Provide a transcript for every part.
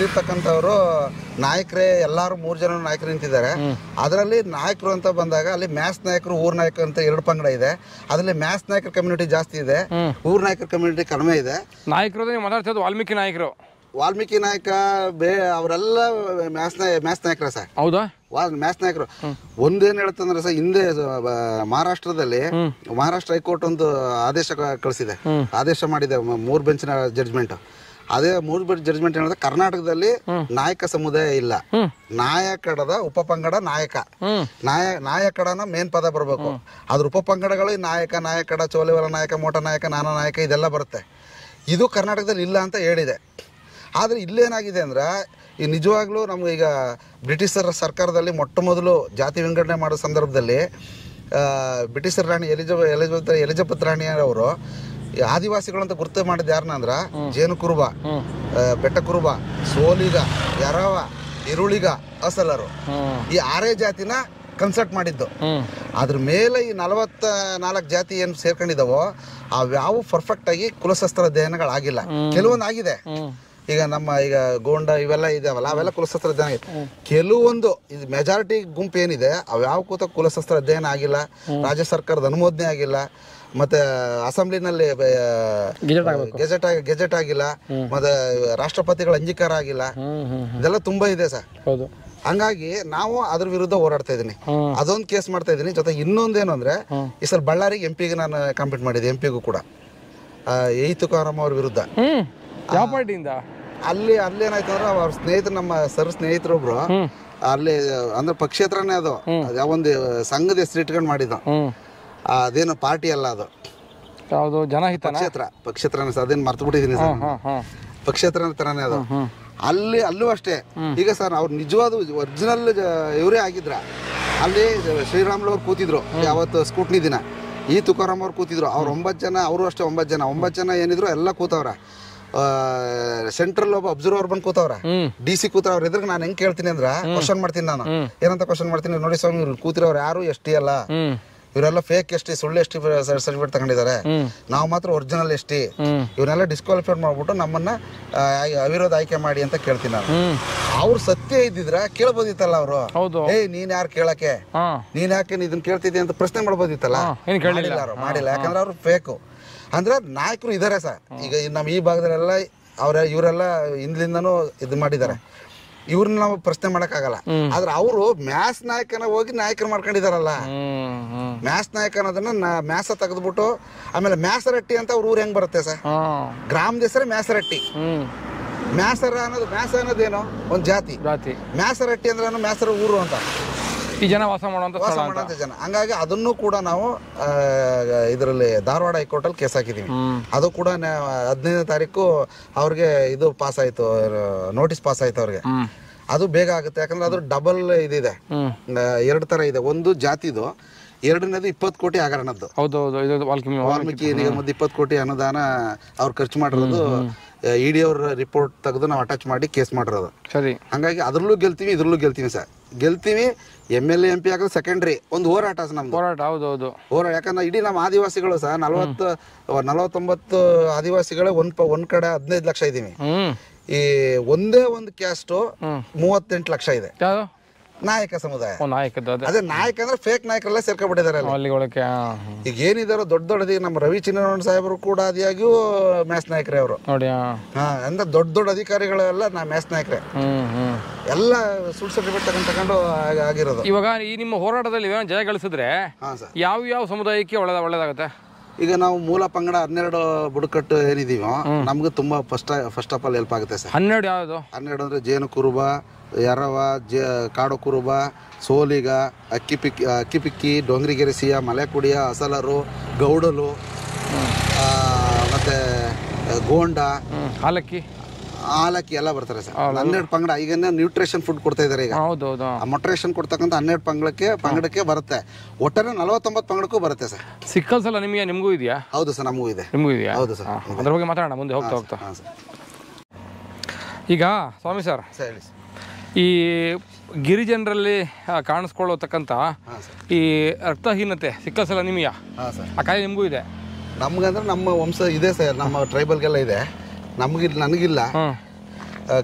ಇಲ್ಲಿರ್ತಕ್ಕಂಥವ್ರು ನಾಯಕರೇ ಎಲ್ಲಾರು 3 ಜನ ನಾಯಕರು ನಿಂತಿದ್ದಾರೆ. ಅದರಲ್ಲಿ ನಾಯಕರು ಅಂತ ಬಂದಾಗ ಅಲ್ಲಿ ಮ್ಯಾಸ್ ನಾಯಕರು, ಊರ್ ನಾಯಕರು ಅಂತ 2 ಪಂಗಡ ಇದೆ. ಅದರಲ್ಲಿ ಮ್ಯಾಸ್ ನಾಯಕರ ಕಮ್ಯುನಿಟಿ ಜಾಸ್ತಿ ಇದೆ, ಊರ್ ನಾಯಕರ ಕಮ್ಯುನಿಟಿ ಕಡಿಮೆ ಇದೆ. ನಾಯಕರು ಮಾತಾಡ್ತಿರೋದು ವಾಲ್ಮೀಕಿ ನಾಯಕರು. ವಾಲ್ಮೀಕಿ ನಾಯಕ ಅವರೆಲ್ಲ ಮ್ಯಾಸ್ ನಾಯಕರ ಸರ್. ಹೌದಾ? ಮ್ಯಾಸ್ ನಾಯಕರು. ಒಂದೇನ್ ಹೇಳ್ತಂದ್ರೆ ಸರ್, ಹಿಂದೆ ಮಹಾರಾಷ್ಟ್ರದಲ್ಲಿ ಮಹಾರಾಷ್ಟ್ರ ಹೈಕೋರ್ಟ್ ಒಂದು ಆದೇಶ ಕಳಿಸಿದೆ, ಆದೇಶ ಮಾಡಿದೆ 3 ಬೆಂಚಿನ ಜಡ್ಜ್ಮೆಂಟ್. ಅದೇ 3 ಬೆಂಚ್ ಜಡ್ಜ್ಮೆಂಟ್ ಹೇಳಿದ್ರೆ ಕರ್ನಾಟಕದಲ್ಲಿ ನಾಯಕ ಸಮುದಾಯ ಇಲ್ಲ. ನಾಯಕಡದ ಉಪಪಂಗಡ ನಾಯಕಡನ ಮೇನ್ ಪದ ಬರಬೇಕು. ಅದ್ರ ಉಪಪಂಗಡಗಳು ನಾಯಕಡ, ಚೋಲೆವಲ ನಾಯಕ, ಮೋಟ ನಾಯಕ, ನಾನಾ ನಾಯಕ ಇದೆಲ್ಲ ಬರುತ್ತೆ. ಇದು ಕರ್ನಾಟಕದಲ್ಲಿ ಇಲ್ಲ ಅಂತ ಹೇಳಿದೆ. ಆದರೆ ಇಲ್ಲೇನಾಗಿದೆ ಅಂದ್ರೆ ಈ ನಿಜವಾಗ್ಲೂ ನಮ್ಗೆ ಈಗ ಬ್ರಿಟಿಷರ ಸರ್ಕಾರದಲ್ಲಿ ಮೊಟ್ಟ ಮೊದಲು ಜಾತಿ ವಿಂಗಡಣೆ ಮಾಡೋ ಸಂದರ್ಭದಲ್ಲಿ ಬ್ರಿಟಿಷರ್ ರಾಣಿ ಎಲಿಜಬೆತ್ ರಾಣಿಯವರು ಆದಿವಾಸಿಗಳಂತ ಗುರುತು ಮಾಡಿದ ಯಾರನ್ನ ಅಂದ್ರ ಜೇನು ಕುರುಬ, ಬೆಟ್ಟ ಕುರುಬ, ಸೋಲಿಗ, ಯರವ, ಇರುಳಿಗ, ಅಸಲರು, ಈ 6 ಜಾತಿನ ಕನ್ಸಲ್ಟ್ ಮಾಡಿದ್ದು. ಅದ್ರ ಮೇಲೆ ಈ 44 ಜಾತಿ ಏನು ಸೇರ್ಕೊಂಡಿದ್ದಾವೋ ಅವ್ಯಾವು ಪರ್ಫೆಕ್ಟ್ ಆಗಿ ಕುಲಶಸ್ತ್ರ ಅಧ್ಯಯನಗಳಾಗಿಲ್ಲ. ಕೆಲವೊಂದು ಆಗಿದೆ. ಈಗ ಈಗ ಗೋಂಡ ಇವೆಲ್ಲ ಇದಾವಲ್ಲ, ಅವೆಲ್ಲ ಕುಲಶಸ್ತ್ರ ಅಧ್ಯಯನ ಆಗಿದೆ. ಕೆಲವೊಂದು ಇದು ಮೆಜಾರಿಟಿ ಗುಂಪು ಏನಿದೆ ಅವ್ಯಾವ ಕೂತ ಕುಲಶಸ್ತ್ರ ಅಧ್ಯಯನ ಆಗಿಲ್ಲ, ರಾಜ್ಯ ಸರ್ಕಾರದ ಅನುಮೋದನೆ ಆಗಿಲ್ಲ, ಮತ್ತೆ ಅಸೆಂಬ್ಲಿನಲ್ಲಿ ಗೆಜೆಟ್ ಆಗಿಲ್ಲ, ಮತ್ತೆ ರಾಷ್ಟ್ರಪತಿಗಳ ಅಂಗೀಕಾರ ಆಗಿಲ್ಲ. ಇದೆಲ್ಲ ತುಂಬಾ ಇದೆ ಸರ್. ಹಂಗಾಗಿ ನಾವು ಅದ್ರ ವಿರುದ್ಧ ಹೋರಾಡ್ತಾ ಇದೀನಿ. ಅದೊಂದು ಕೇಸ್ ಮಾಡ್ತಾ ಇದೀನಿ. ಜೊತೆ ಇನ್ನೊಂದೇನು ಅಂದ್ರೆ ಈ ಸಲ ಬಳ್ಳಾರಿಗೆ ಎಂಪಿಗೆ ನಾನು ಕಾಂಪೀಟ್ ಮಾಡಿದ್ದೆ, ಎಂಪಿಗೂ ಕೂಡ ಎ ತುಕಾರಾಮ್ ಅವ್ರ ವಿರುದ್ಧ. ಯಾವ ಪಾರ್ಟಿಯಿಂದ? ಅಲ್ಲಿ ಏನಾಯ್ತು ಅಂದ್ರೆ ಅವ್ರ ಸ್ನೇಹಿತರು, ನಮ್ಮ ಸ್ನೇಹಿತರೊಬ್ರು ಅಲ್ಲಿ ಅಂದ್ರೆ ಪಕ್ಷೇತ್ರನೇ ಅದು ಯಾವೊಂದು ಸಂಘದ ಹೆಸರು ಇಟ್ಕೊಂಡು ಮಾಡಿದ. ಅದೇನು ಪಾರ್ಟಿ ಅಲ್ಲ, ಅದು ಯಾವುದು ಜನಹಿತ ಪಕ್ಷೇತ್ರನೇ ಸರ್. ಅದೇನು ಮರ್ತು ಬಿಟ್ಟಿದ್ದೀನಿ ಸರ್, ಪಕ್ಷೇತ್ರ ತರಾನೇ ಅದು. ಅಲ್ಲೂ ಅಷ್ಟೇ. ಈಗ ಸರ್ ಅವ್ರು ನಿಜವಾದ ಒರಿಜಿನಲ್ ಇವರೇ ಆಗಿದ್ರ. ಅಲ್ಲಿ ಶ್ರೀರಾಮುಲು ಅವ್ರು ಕೂತಿದ್ರು ಯಾವತ್ತು ಸ್ಕೂಟ್ನಿ ದಿನ, ಈ ತುಕಾರಾಮ್ ಅವ್ರು ಕೂತಿದ್ರು. ಅವ್ರು 9 ಜನ, ಅವರು ಅಷ್ಟೇ 9 ಜನ ಏನಿದ್ರು ಎಲ್ಲ ಕೂತವ್ರ. ಸೆಂಟ್ರಲ್ ಒಬ್ಬ ಅಬ್ಸರ್ವರ್ ಬಂದು ಕೂತವ್ರ, DC ಕೂತವ್ರ. ಅವ್ರ ಎದುರು ನಾನು ಹೆಂಗ್ ಕೇಳ್ತೀನಿ ಅಂದ್ರ ಕ್ವಶನ್ ಮಾಡ್ತೀನಿ. ನಾನು ಏನಂತ ಕ್ವಶನ್ ಮಾಡ್ತೀನಿ, ನೋಡಿ ಸ್ವಾಮಿ ಇವ್ರು ಕೂತಿರೋರು ಯಾರು ST ಅಲ್ಲ, ಇವರೆಲ್ಲ ಫೇಕ್ ST, ಸುಳ್ಳು ST ಸರ್ಟಿಫಿಕೇಟ್ ತಗೊಂಡಿದ್ದಾರೆ, ನಾವು ಮಾತ್ರ ಒರಿಜಿನಲ್ ST. ಇವನ್ನೆಲ್ಲ ಡಿಸ್ಕ್ವಾಲಿಫೈಡ್ ಮಾಡ್ಬಿಟ್ಟು ನಮ್ಮನ್ನ ಅವಿರೋಧ ಆಯ್ಕೆ ಮಾಡಿ ಅಂತ ಕೇಳ್ತೀನಿ ನಾನು. ಅವ್ರು ಸತ್ಯ ಇದ್ದಿದ್ರ ಕೇಳ್ಬೋದಿತ್ತಲ್ಲ ಅವರು. ನೀನ್ ಯಾರು ಕೇಳಕ್ಕೆ, ನೀನ್ ಯಾಕೆ ಇದನ್ನ ಕೇಳ್ತಿದ್ದೆ ಅಂತ ಪ್ರಶ್ನೆ ಮಾಡ್ಬೋದಿತ್ತಲ್ಲ. ಮಾಡಿಲ್ಲ. ಯಾಕಂದ್ರೆ ಅವ್ರು ಫೇಕು. ಅಂದ್ರೆ ನಾಯಕರು ಇದಾರೆ ಸರ್. ಈಗ ನಮ್ಮ ಈ ಭಾಗದಲ್ಲೆಲ್ಲ ಇವರೆಲ್ಲ ಹಿಂದ್ಲಿಂದನೂ ಇದು ಮಾಡಿದ್ದಾರೆ. ಇವ್ರನ್ನ ನಾವು ಪ್ರಶ್ನೆ ಮಾಡಕ್ಕಾಗಲ್ಲ. ಆದ್ರೆ ಅವರು ಮ್ಯಾಸ್ ನಾಯಕನ ಹೋಗಿ ನಾಯಕರು ಮಾಡ್ಕೊಂಡಿದಾರಲ್ಲ. ಮ್ಯಾಸ್ ನಾಯಕ ಅನ್ನೋದನ್ನ ಮ್ಯಾಸ ತೆಗೆದ್ಬಿಟ್ಟು ಆಮೇಲೆ ಮ್ಯಾಸರಟ್ಟಿ ಅಂತ ಅವ್ರ ಊರ್ ಹೆಂಗ್ ಬರುತ್ತೆ ಸರ್, ಗ್ರಾಮದ ಹೆಸರೇ ಮ್ಯಾಸರಟ್ಟಿ. ಮ್ಯಾಸ ಅನ್ನೋದೇನೋ ಒಂದು ಜಾತಿ, ಮ್ಯಾಸರಟ್ಟಿ ಅಂದ್ರೆ ಮ್ಯಾಸರ ಊರು ಅಂತ ಈ ಜನ ವಾಸ ಮಾಡುವಂತ ಜನ. ಹಂಗಾಗಿ ಅದನ್ನು ಕೂಡ ನಾವು ಇದರಲ್ಲಿ ಧಾರವಾಡ ಹೈಕೋರ್ಟ್ ಅಲ್ಲಿ ಕೇಸ್ ಹಾಕಿದೀವಿ. ಅದು ಕೂಡ 15ನೇ ತಾರೀಕು ಅವ್ರಿಗೆ ಇದು ಪಾಸ್ ಆಯ್ತು, ನೋಟಿಸ್ ಪಾಸ್ ಆಯ್ತು ಅವ್ರಿಗೆ. ಅದು ಬೇಗ ಆಗುತ್ತೆ. ಯಾಕಂದ್ರೆ ಅದು ಡಬಲ್ ಇದಿದೆ, 2 ತರ ಇದೆ. ಒಂದು ಜಾತಿದು, 2ನೇದು 20 ಕೋಟಿ ಹಗರಣದ್ದು. ವಾಲ್ಮೀಕಿ ನಿಗಮದ 20 ಕೋಟಿ ಅನುದಾನ ಅವ್ರು ಖರ್ಚು ಮಾಡಿರೋದು ED ಅವ್ರ ರಿಪೋರ್ಟ್ ತೆಗೆದು ನಾವು ಅಟ್ಯಾಚ್ ಮಾಡಿ ಕೇಸ್ ಮಾಡಿರೋದು. ಸರಿ. ಹಂಗಾಗಿ ಅದ್ರಲ್ಲೂ ಗೆಲ್ತೀವಿ, ಇದ್ರಲ್ಲೂ ಗೆಲ್ತೀವಿ ಸರ್. ಗೆಲ್ತೀವಿ. MLA MP ಆಗೋದು ಸೆಕೆಂಡ್ರಿ. ಒಂದು ಹೋರಾಟ ನಮ್ದು ಹೋರಾಟ. ಯಾಕಂದ್ರೆ ಇಡೀ ನಮ್ಮ ಆದಿವಾಸಿಗಳು ಸಹ 49 ಆದಿವಾಸಿಗಳೇ ಒಂದ್ ಕಡೆ 15 ಲಕ್ಷ ಇದೀವಿ. ಈ ಒಂದೇ ಒಂದು ಕ್ಯಾಸ್ಟ್ 38 ಲಕ್ಷ ಇದೆ. ನಾಯಕ ಸಮುದಾಯ. ಅದೇ ನಾಯಕ ಅಂದ್ರೆ ಫೇಕ್ ನಾಯಕರೆಲ್ಲ ಸೇರ್ಕೊಂಡ್ಬಿಟ್ಟಿದ್ದಾರೆ. ಈಗ ಏನಿದಾರೋ ದೊಡ್ಡ ನಮ್ಮ ರವಿ ಚಿನ್ನಣ್ಣ ಸಾಹೇಬರು ಕೂಡ ಆದಿಯಾಗಿಯೂ ಮ್ಯಾಸ್ ನಾಯಕರೇ ಅವರು. ಅಂದ್ರೆ ದೊಡ್ಡ ಅಧಿಕಾರಿಗಳೆಲ್ಲ ಮ್ಯಾಸ್ ನಾಯಕರೇ. ಎಲ್ಲ ಸುಳ್ಳು ಸರ್ಟಿಫಿಕೇಟ್ ತಗೊಂಡು ಆಗಿರೋದು. ಇವಾಗ ಈ ನಿಮ್ಮ ಹೋರಾಟದಲ್ಲಿ ಜಯ ಗಳಿಸಿದ್ರೆ ಯಾವ ಸಮುದಾಯಕ್ಕೆ ಒಳ್ಳೇದಾಗುತ್ತೆ? ಈಗ ನಾವು ಮೂಲ ಪಂಗಡ 12 ಬುಡಕಟ್ಟು ಏನಿದೀವೋ ನಮ್ಗೆ ತುಂಬಾ ಫಸ್ಟ್ ಆಫ್ ಆಲ್ ಹೆಲ್ಪ್ ಆಗುತ್ತೆ ಸರ್. 12 ಯಾವುದು? 12 ಅಂದ್ರೆ ಜೇನು ಕುರುಬ, ಯರವ, ಕಾಡು ಕುರುಬ, ಸೋಲಿಗ, ಅಕ್ಕಿಪಿಕ್ಕಿ, ಡೊಂಗ್ರಿಗೆರೆಸಿಯ, ಮಲೆಕುಡಿಯ, ಅಸಲರು, ಗೌಡಲು, ಮತ್ತೆ ಗೋಂಡ, ಆಲಕ್ಕಿ ಎಲ್ಲ ಬರ್ತಾರೆ ಸರ್. 12 ಪಂಗಡ. ಈಗ ನ್ಯೂಟ್ರಿಷನ್ ಫುಡ್ ಕೊಡ್ತಾ ಇದಾರೆ. ಈಗ ಮೊಟ್ರೇಷನ್ ಕೊಡ್ತಕ್ಕಂಥ 12 ಪಂಗಡಕ್ಕೆ ಬರುತ್ತೆ. ಒಟ್ಟಾರೆ 49 ಪಂಗಡಕ್ಕೂ ಬರುತ್ತೆ ಸರ್. ಸಿಕ್ಕಲ್ ಸಲ ನಿಮಗೂ ಇದೆಯಾ? ಹೌದು ಸರ್, ನಮಗೂ ಇದೆ. ಹೌದು ಸರ್. ಅದ್ರ ಬಗ್ಗೆ ಮಾತಾಡೋಣ ಮುಂದೆ ಹೋಗ್ತಾ. ಈಗ ಸ್ವಾಮಿ ಸರ್, ಈ ಗಿರಿಜನರಲ್ಲಿ ಕಾಣಿಸ್ಕೊಳ್ಳತಕ್ಕಂಥ ಈ ರಕ್ತಹೀನತೆ, ಸಿಕ್ಕಲ್ ಸಲ ನಿಮಿಯಾ, ಆ ಕಾಯಿಲೆ ನಿಮಗೂ ಇದೆ? ನಮ್ಗಂದ್ರೆ ನಮ್ಮ ವಂಶ ಇದೆ ಸರ್, ನಮ್ಮ ಟ್ರೈಬಲ್ಗೆಲ್ಲ ಇದೆ. ನನಗಿಲ್ಲ.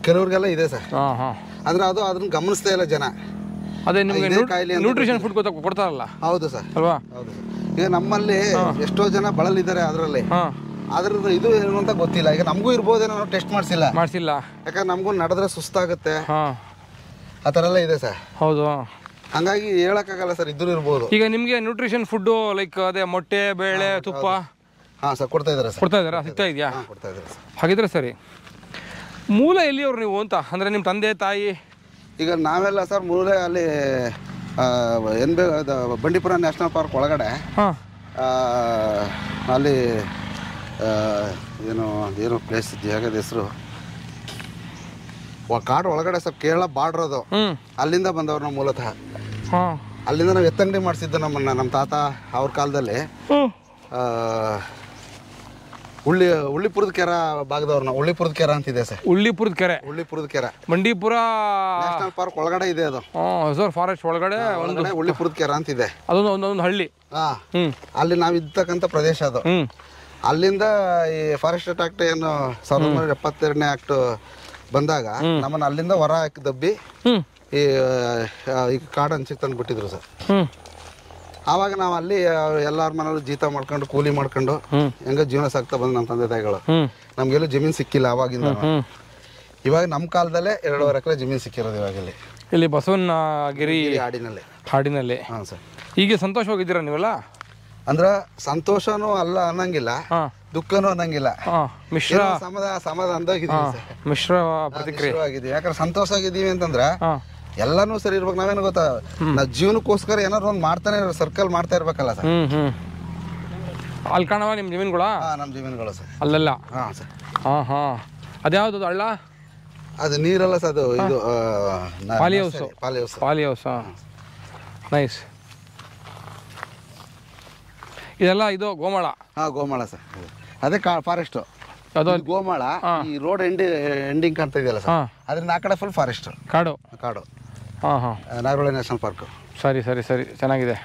ಕೆಲವ್ರಿಗೆಲ್ಲ ಇದೆ ಸರ್. ಹಾಂ ಹಾಂ. ಅಂದ್ರೆ ಅದು ಅದನ್ನ ಗಮನಿಸ್ತಾ ಇಲ್ಲ ಜನ. ಅದೇ ನಿಮಗೆ ಇದೇ ಕಾಯಿಲೆ ಅಂತ ನ್ಯೂಟ್ರಿಷನ್ ಫುಡ್ ಕೊಡ್ತಾರಲ್ಲ. ಹೌದು ಸರ್, ಅಲ್ವಾ? ಹೌದು ಸರ್. ಈಗ ನಮ್ಮಲ್ಲಿ ಎಷ್ಟೋ ಜನ ಬಳಲಿದ್ದಾರೆ ಅದರಲ್ಲಿ. ಹಾಂ. ಅದ್ರದ್ದು ಇದು ಏನು ಅಂತ ಗೊತ್ತಿಲ್ಲ. ಈಗ ನಮಗೂ ಇರ್ಬೋದೇನೋ, ನಾವು ಟೆಸ್ಟ್ ಮಾಡಿಸಿಲ್ಲ. ಯಾಕಂದ್ರೆ ನಮಗೂ ನಡೆದ್ರೆ ಸುಸ್ತಾಗುತ್ತೆ, ಹಾಂ, ಆ ಥರ ಎಲ್ಲ ಇದೆ ಸರ್. ಹೌದು. ಹಂಗಾಗಿ ಹೇಳಕ್ಕಾಗಲ್ಲ ಸರ್, ಇದ್ರೂ ಇರ್ಬೋದು. ಈಗ ನಿಮಗೆ ನ್ಯೂಟ್ರಿಷನ್ ಫುಡ್ಡು ಲೈಕ್ ಅದೇ ಮೊಟ್ಟೆ, ಬೇಳೆ, ತುಪ್ಪ ಹಾಂ ಸರ್ ಕೊಡ್ತಾ ಇದ್ದಾರೆ ಸರ್. ಕೊಡ್ತಾ ಇದ್ದಾರಾ? ಸಿಗ್ತಾ ಇದೆಯಾ? ಕೊಡ್ತಾ ಇದ್ದಾರೆ ಸರ್. ಹಾಗಿದ್ರೆ ಸರಿ. ಮೂಲ ಎಲ್ಲಿಯವರು ನೀವು ಅಂತ ಅಂದರೆ ನಿಮ್ಮ ತಂದೆ ತಾಯಿ? ಈಗ ನಾವೆಲ್ಲ ಸರ್ ಮೂಲ ಅಲ್ಲಿ ಬಂಡೀಪುರ ನ್ಯಾಷನಲ್ ಪಾರ್ಕ್ ಒಳಗಡೆ. ಹಾಂ. ಅಲ್ಲಿ ಏನು ಪ್ಲೇಸ್ ಜಾಗದ ಹೆಸರು ಕಾಡು ಒಳಗಡೆ ಸರ್, ಕೇರಳ ಬಾರ್ಡ್ರ್ ಅದು. ಅಲ್ಲಿಂದ ಬಂದವ್ರು ನಾವು ಮೂಲತಃ. ಅಲ್ಲಿಂದ ನಾವು ಎತ್ತಂಗಡಿ ಮಾಡಿಸಿದ್ದು ನಮ್ಮ ತಾತ ಅವ್ರ ಕಾಲದಲ್ಲಿ. ಉಳ್ಳಿಪುರದ ಕೆರೆ ಭಾಗದವ್ರು ನಾವು. ಉಳ್ಳಿಪುರದ ಕೆರೆ ಅಂತಿದೆ ಸರ್. ಉಳ್ಳಿಪುರದ ಕೆರೆ ಬಂಡೀಪುರ ನ್ಯಾಷನಲ್ ಪಾರ್ಕ್ ಒಳಗಡೆ ಇದೆ ಅದು. ರಿಸರ್ವ್ ಫಾರೆಸ್ಟ್ ಒಳಗಡೆ ಉಳ್ಳಿಪುರದ ಕೆರೆ ಅಂತಿದೆ. ಅದೊಂದು ಒಂದೊಂದು ಹಳ್ಳಿ. ಅಲ್ಲಿ ನಾವು ಇದ್ದಕ್ಕಂಥ ಪ್ರದೇಶ ಅದು. ಅಲ್ಲಿಂದ ಈ ಫಾರೆಸ್ಟ್ ಆಕ್ಟ್ ಏನು 1972ನೇ ಆಕ್ಟ್ ಬಂದಾಗ ನಮ್ಮನ್ನ ಅಲ್ಲಿಂದ ಹೊರ ಹಾಕಿ ದಬ್ಬಿ ಈ ಕಾಡು ಹಂಚಿಗೆ ತಂದು ಬಿಟ್ಟಿದ್ರು ಸರ್. ಆವಾಗ ನಾವು ಅಲ್ಲಿ ಎಲ್ಲಾರ ಮನೇಲಿ ಜೀತ ಮಾಡ್ಕೊಂಡು ಕೂಲಿ ಮಾಡ್ಕೊಂಡು ಹೆಂಗ ಜೀವನ ಸಾಕ್ತಾ ಬಂದು ನಮ್ಮ ತಂದೆ ತಾಯಿಗಳು. ನಮ್ಗೆಲ್ಲೂ ಜಮೀನು ಸಿಕ್ಕಿಲ್ಲ ಅವಾಗಿಂದ. ಇವಾಗ ನಮ್ಮ ಕಾಲದಲ್ಲೇ 2.5 ಎಕರೆ ಜಮೀನು ಸಿಕ್ಕಿರೋದು ಇವಾಗ ಇಲ್ಲಿ ಬಸವನಗಿರಿ ಹಾಡಿನಲ್ಲಿ. ಹಾಂ ಸರ್. ಈಗ ಸಂತೋಷವಾಗಿದ್ದೀರಾ ನೀವೆಲ್ಲ? ಅಂದ್ರೆ ಸಂತೋಷನೂ ಅಲ್ಲ ಅನ್ನಂಗಿಲ್ಲ, ದುಃಖನೂ ಅನ್ನಂಗಿಲ್ಲ, ಸಮಾಧಾನದಾಗಿದ್ದೀವಿ. ಮಿಶ್ರ ಪ್ರತಿಕ್ರಿಯೆ. ಯಾಕಂದ್ರೆ ಸಂತೋಷ ಆಗಿದ್ದೀವಿ ಅಂತಂದ್ರೆ ಎಲ್ಲಾನು ಸರಿ ಇರ್ಬೇಕು. ನಾವೇನು ಗೊತ್ತಾ, ನಾವು ಜೀವನಕ್ಕೋಸ್ಕರ ಏನಾದ್ರು ಒಂದು ಮಾಡ್ತಾನೆ ಸರ್ಕಲ್ ಮಾಡ್ತಾ ಇರ್ಬೇಕಲ್ಲ ಸರ್. ಅಲ್ಲಿ ಕಾಣವ ನಿಮ್ಮ ಜಮೀನುಗಳ? ನಮ್ಮ ಜಮೀನುಗಳು ಸರ್ ಅಲ್ಲೆಲ್ಲ. ಹಾಂ ಸರ್. ಹಾಂ ಹಾಂ. ಅದ್ಯಾವುದು ಹಳ್ಳ? ಅದು ನೀರಲ್ಲ ಸರ್, ಅದು ಇದು ಪಾಲಿ ಹೌಸ್. ನೈಸ್. ಇದೆಲ್ಲ ಇದು ಗೋಮಾಳ? ಹಾಂ ಗೋಮಾಳ ಸರ್. ಅದೇ ಫಾರೆಸ್ಟ್ ಅದು ಗೋಮಾಳ. ಈ ರೋಡ್ ಎಂಡಿಂಗ್ ಕಾಣ್ತಾ ಇದೆಯಲ್ಲ ಸರ್, ಅದರಿಂದ ಆ ಕಡೆ ಫುಲ್ ಫಾರೆಸ್ಟ್ ಕಾಡು. ಹಾಂ ಹಾಂ. Nagarhole national park. ಸರಿ ಸರಿ ಸರಿ, ಚೆನ್ನಾಗಿದೆ.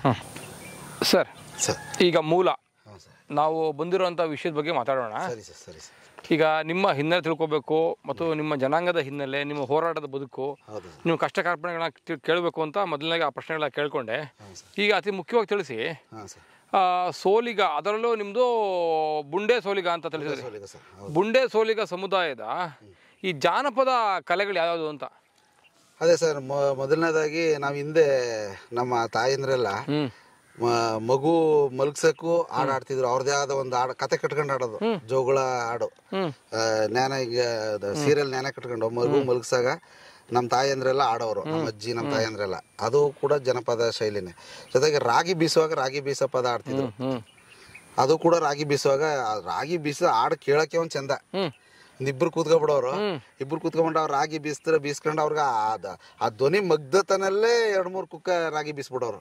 ಹಾಂ ಸರ್. ಈಗ ಮೂಲ ನಾವು ಬಂದಿರೋಂಥ ವಿಷಯದ ಬಗ್ಗೆ ಮಾತಾಡೋಣ. ಸರಿ ಸರ್, ಸರಿ ಸರ್. ಈಗ ನಿಮ್ಮ ಹಿನ್ನೆಲೆ ತಿಳ್ಕೊಬೇಕು ಮತ್ತು ನಿಮ್ಮ ಜನಾಂಗದ ಹಿನ್ನೆಲೆ, ನಿಮ್ಮ ಹೋರಾಟದ ಬದುಕು, ನಿಮ್ಮ ಕಷ್ಟ ಕಾರ್ಪಣ್ಯಗಳನ್ನ ಕೇಳಬೇಕು ಅಂತ ಮೊದಲನೇಗೆ ಆ ಪ್ರಶ್ನೆಗಳನ್ನ ಕೇಳ್ಕೊಂಡೆ. ಈಗ ಅತಿ ಮುಖ್ಯವಾಗಿ ತಿಳಿಸಿ, ಸೋಲಿಗ, ಅದರಲ್ಲೂ ನಿಮ್ಮದು ಬುಂಡೆ ಸೋಲಿಗ ಅಂತ ತಿಳಿಸಿದ್ರಿ. ಬುಂಡೆ ಸೋಲಿಗ ಸಮುದಾಯದ ಈ ಜಾನಪದ ಕಲೆಗಳು ಯಾವ್ಯಾವುದು ಅಂತ? ಅದೇ ಸರ್, ಮೊದಲನೇದಾಗಿ ನಾವು ಹಿಂದೆ ನಮ್ಮ ತಾಯಂದ್ರೆಲ್ಲ ಮಗು ಮಲಗ್ಸಕ್ಕೂ ಹಾಡು ಆಡ್ತಿದ್ರು. ಅವ್ರದೇ ಆದ ಒಂದು ಹಾಡು, ಕತೆ ಕಟ್ಕೊಂಡು ಆಡೋದು, ಜೋಗಳ ಹಾಡು. ಈಗ ಸೀರಿಯಲ್ ನ್ಯಾನ ಕಟ್ಕೊಂಡು ಮಗು ಮಲಗ್ಸಾಗ ನಮ್ಮ ತಾಯಂದ್ರೆಲ್ಲ ಆಡೋರು, ನಮ್ಮ ಅಜ್ಜಿ ನಮ್ಮ ತಾಯಂದ್ರೆಲ್ಲ. ಅದು ಕೂಡ ಜನಪದ ಶೈಲಿನೇ. ಜೊತೆಗೆ ರಾಗಿ ಬೀಸುವಾಗ ರಾಗಿ ಬೀಸೋ ಪದ ಆಡ್ತಿದ್ರು. ಅದು ಕೂಡ ರಾಗಿ ಬೀಸುವಾಗ ರಾಗಿ ಬೀಸೋ ಹಾಡು ಕೇಳಕ್ಕೆ ಒಂದ್ ಚಂದ. ಇಬ್ರು ಕೂತ್ಕೊಬಿಡೋರು, ಇಬ್ರು ಕೂತ್ಕೊಂಡ್ಬಿಟ್ಟು ಅವ್ರು ರಾಗಿ ಬೀಸ್ಕೊಂಡು ಅವ್ರಿಗೆ ಆ ಧ್ವನಿ ಮಗ್ದತನಲ್ಲೇ 2-3 ಕುಕ್ಕ ರಾಗಿ ಬೀಸ್ಬಿಡೋರು.